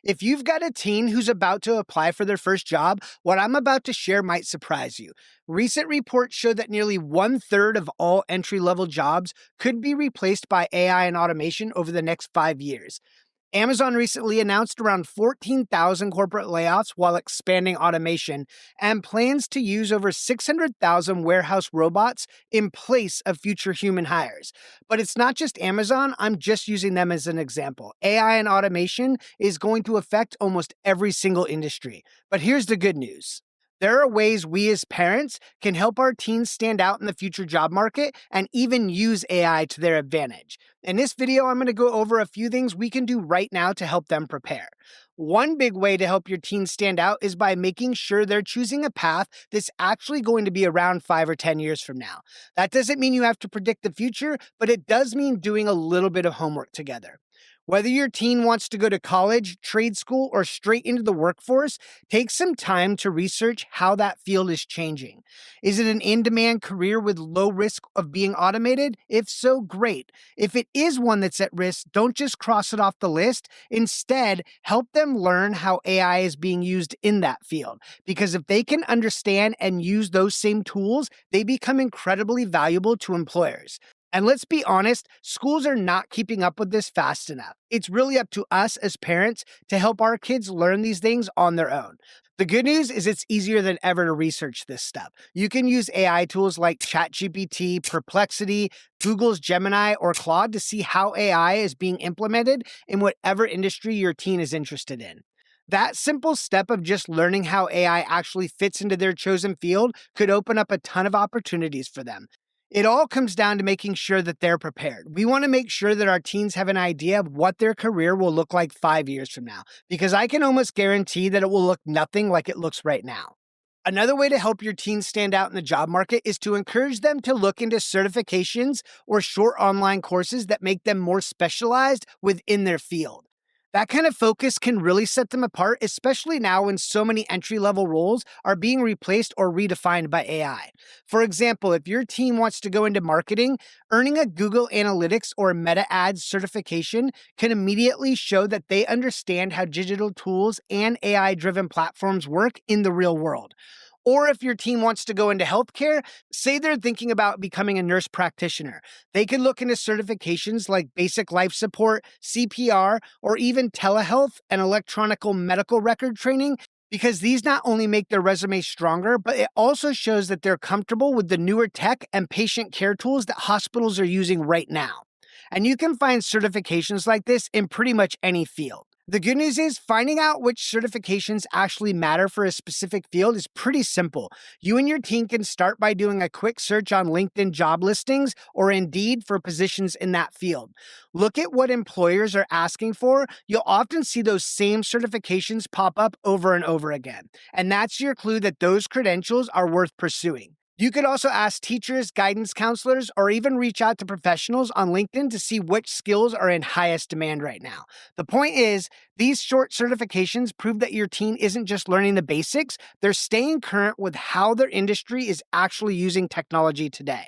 If you've got a teen who's about to apply for their first job, what I'm about to share might surprise you. Recent reports show that nearly 1/3 of all entry level jobs could be replaced by AI and automation over the next 5 years. Amazon recently announced around 14,000 corporate layoffs while expanding automation and plans to use over 600,000 warehouse robots in place of future human hires. But it's not just Amazon, I'm just using them as an example. AI and automation is going to affect almost every single industry. But here's the good news. There are ways we as parents can help our teens stand out in the future job market and even use AI to their advantage. In this video, I'm going to go over a few things we can do right now to help them prepare. One big way to help your teens stand out is by making sure they're choosing a path that's actually going to be around 5 or 10 years from now. That doesn't mean you have to predict the future, but it does mean doing a little bit of homework together. Whether your teen wants to go to college, trade school, or straight into the workforce, take some time to research how that field is changing. Is it an in-demand career with low risk of being automated? If so, great. If it is one that's at risk, don't just cross it off the list. Instead, help them learn how AI is being used in that field. Because if they can understand and use those same tools, they become incredibly valuable to employers. And let's be honest, schools are not keeping up with this fast enough. It's really up to us as parents to help our kids learn these things on their own. The good news is it's easier than ever to research this stuff. You can use AI tools like ChatGPT, Perplexity, Google's Gemini, or Claude to see how AI is being implemented in whatever industry your teen is interested in. That simple step of just learning how AI actually fits into their chosen field could open up a ton of opportunities for them. It all comes down to making sure that they're prepared. We want to make sure that our teens have an idea of what their career will look like 5 years from now, because I can almost guarantee that it will look nothing like it looks right now. Another way to help your teens stand out in the job market is to encourage them to look into certifications or short online courses that make them more specialized within their field. That kind of focus can really set them apart, especially now when so many entry-level roles are being replaced or redefined by AI. For example, if your team wants to go into marketing, earning a Google Analytics or Meta Ads certification can immediately show that they understand how digital tools and AI-driven platforms work in the real world. Or if your team wants to go into healthcare, say they're thinking about becoming a nurse practitioner. They can look into certifications like basic life support, CPR, or even telehealth and electronic medical record training, because these not only make their resume stronger, but it also shows that they're comfortable with the newer tech and patient care tools that hospitals are using right now. And you can find certifications like this in pretty much any field. The good news is finding out which certifications actually matter for a specific field is pretty simple. You and your team can start by doing a quick search on LinkedIn job listings or Indeed for positions in that field. Look at what employers are asking for. You'll often see those same certifications pop up over and over again. And that's your clue that those credentials are worth pursuing. You could also ask teachers, guidance counselors, or even reach out to professionals on LinkedIn to see which skills are in highest demand right now. The point is, these short certifications prove that your teen isn't just learning the basics, they're staying current with how their industry is actually using technology today.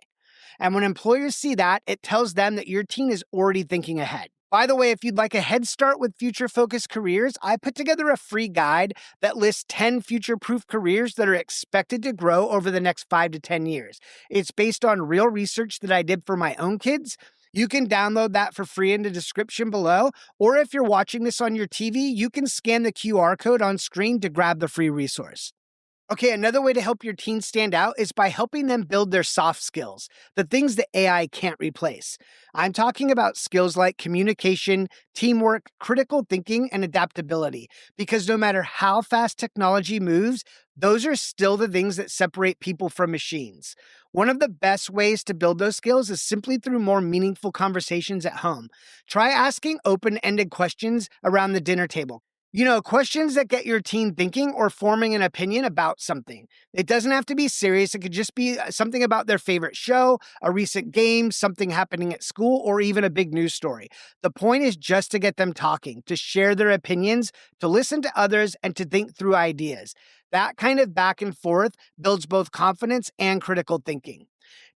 And when employers see that, it tells them that your teen is already thinking ahead. By the way, if you'd like a head start with future-focused careers, I put together a free guide that lists 10 future-proof careers that are expected to grow over the next 5 to 10 years. It's based on real research that I did for my own kids. You can download that for free in the description below, or if you're watching this on your TV, you can scan the QR code on screen to grab the free resource. Okay, another way to help your teens stand out is by helping them build their soft skills, the things that AI can't replace. I'm talking about skills like communication, teamwork, critical thinking, and adaptability, because no matter how fast technology moves, those are still the things that separate people from machines. One of the best ways to build those skills is simply through more meaningful conversations at home. Try asking open-ended questions around the dinner table. Questions that get your teen thinking or forming an opinion about something. It doesn't have to be serious. It could just be something about their favorite show, a recent game, something happening at school, or even a big news story. The point is just to get them talking, to share their opinions, to listen to others, and to think through ideas. That kind of back and forth builds both confidence and critical thinking.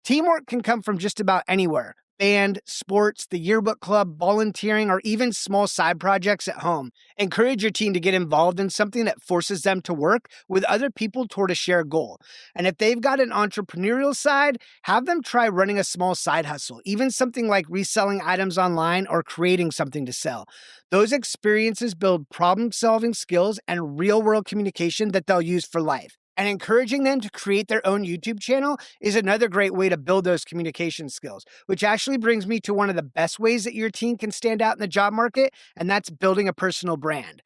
Teamwork can come from just about anywhere. band, sports, the yearbook club, volunteering, or even small side projects at home. Encourage your team to get involved in something that forces them to work with other people toward a shared goal. And if they've got an entrepreneurial side, have them try running a small side hustle, even something like reselling items online or creating something to sell. Those experiences build problem solving skills and real world communication that they'll use for life. And encouraging them to create their own YouTube channel is another great way to build those communication skills, which actually brings me to one of the best ways that your team can stand out in the job market, and that's building a personal brand.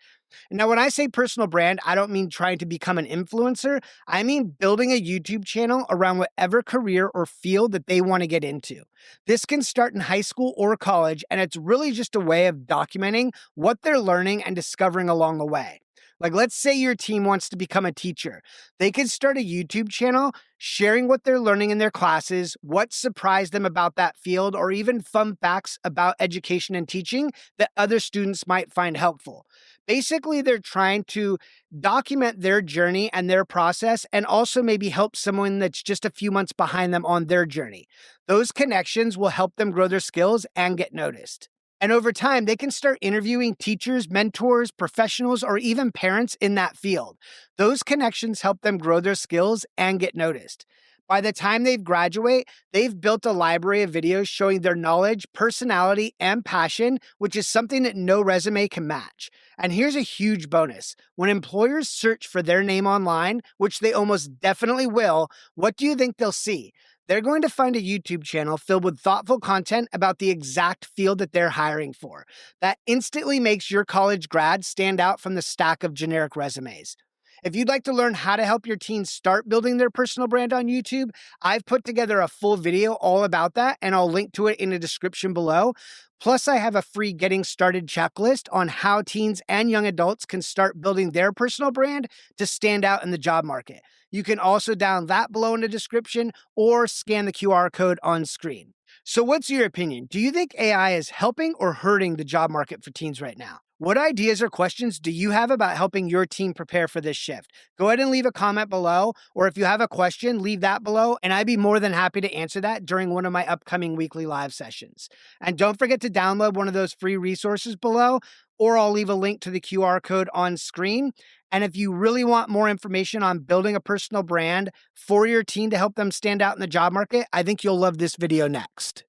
Now, when I say personal brand, I don't mean trying to become an influencer. I mean building a YouTube channel around whatever career or field that they want to get into. This can start in high school or college, and it's really just a way of documenting what they're learning and discovering along the way. Like, let's say your team wants to become a teacher. They could start a YouTube channel sharing what they're learning in their classes, what surprised them about that field, or even fun facts about education and teaching that other students might find helpful. Basically, they're trying to document their journey and their process, and also maybe help someone that's just a few months behind them on their journey. Those connections will help them grow their skills and get noticed. And over time, they can start interviewing teachers, mentors, professionals, or even parents in that field. Those connections help them grow their skills and get noticed. By the time they graduate, they've built a library of videos showing their knowledge, personality, and passion, which is something that no resume can match. And here's a huge bonus. When employers search for their name online, which they almost definitely will, what do you think they'll see? They're going to find a YouTube channel filled with thoughtful content about the exact field that they're hiring for. That instantly makes your college grad stand out from the stack of generic resumes. If you'd like to learn how to help your teens start building their personal brand on YouTube, I've put together a full video all about that, and I'll link to it in the description below. Plus, I have a free getting started checklist on how teens and young adults can start building their personal brand to stand out in the job market. You can also download that below in the description or scan the QR code on screen. So what's your opinion? Do you think AI is helping or hurting the job market for teens right now? What ideas or questions do you have about helping your team prepare for this shift? Go ahead and leave a comment below, or if you have a question, leave that below, and I'd be more than happy to answer that during one of my upcoming weekly live sessions. And don't forget to download one of those free resources below, or I'll leave a link to the QR code on screen. And if you really want more information on building a personal brand for your team to help them stand out in the job market, I think you'll love this video next.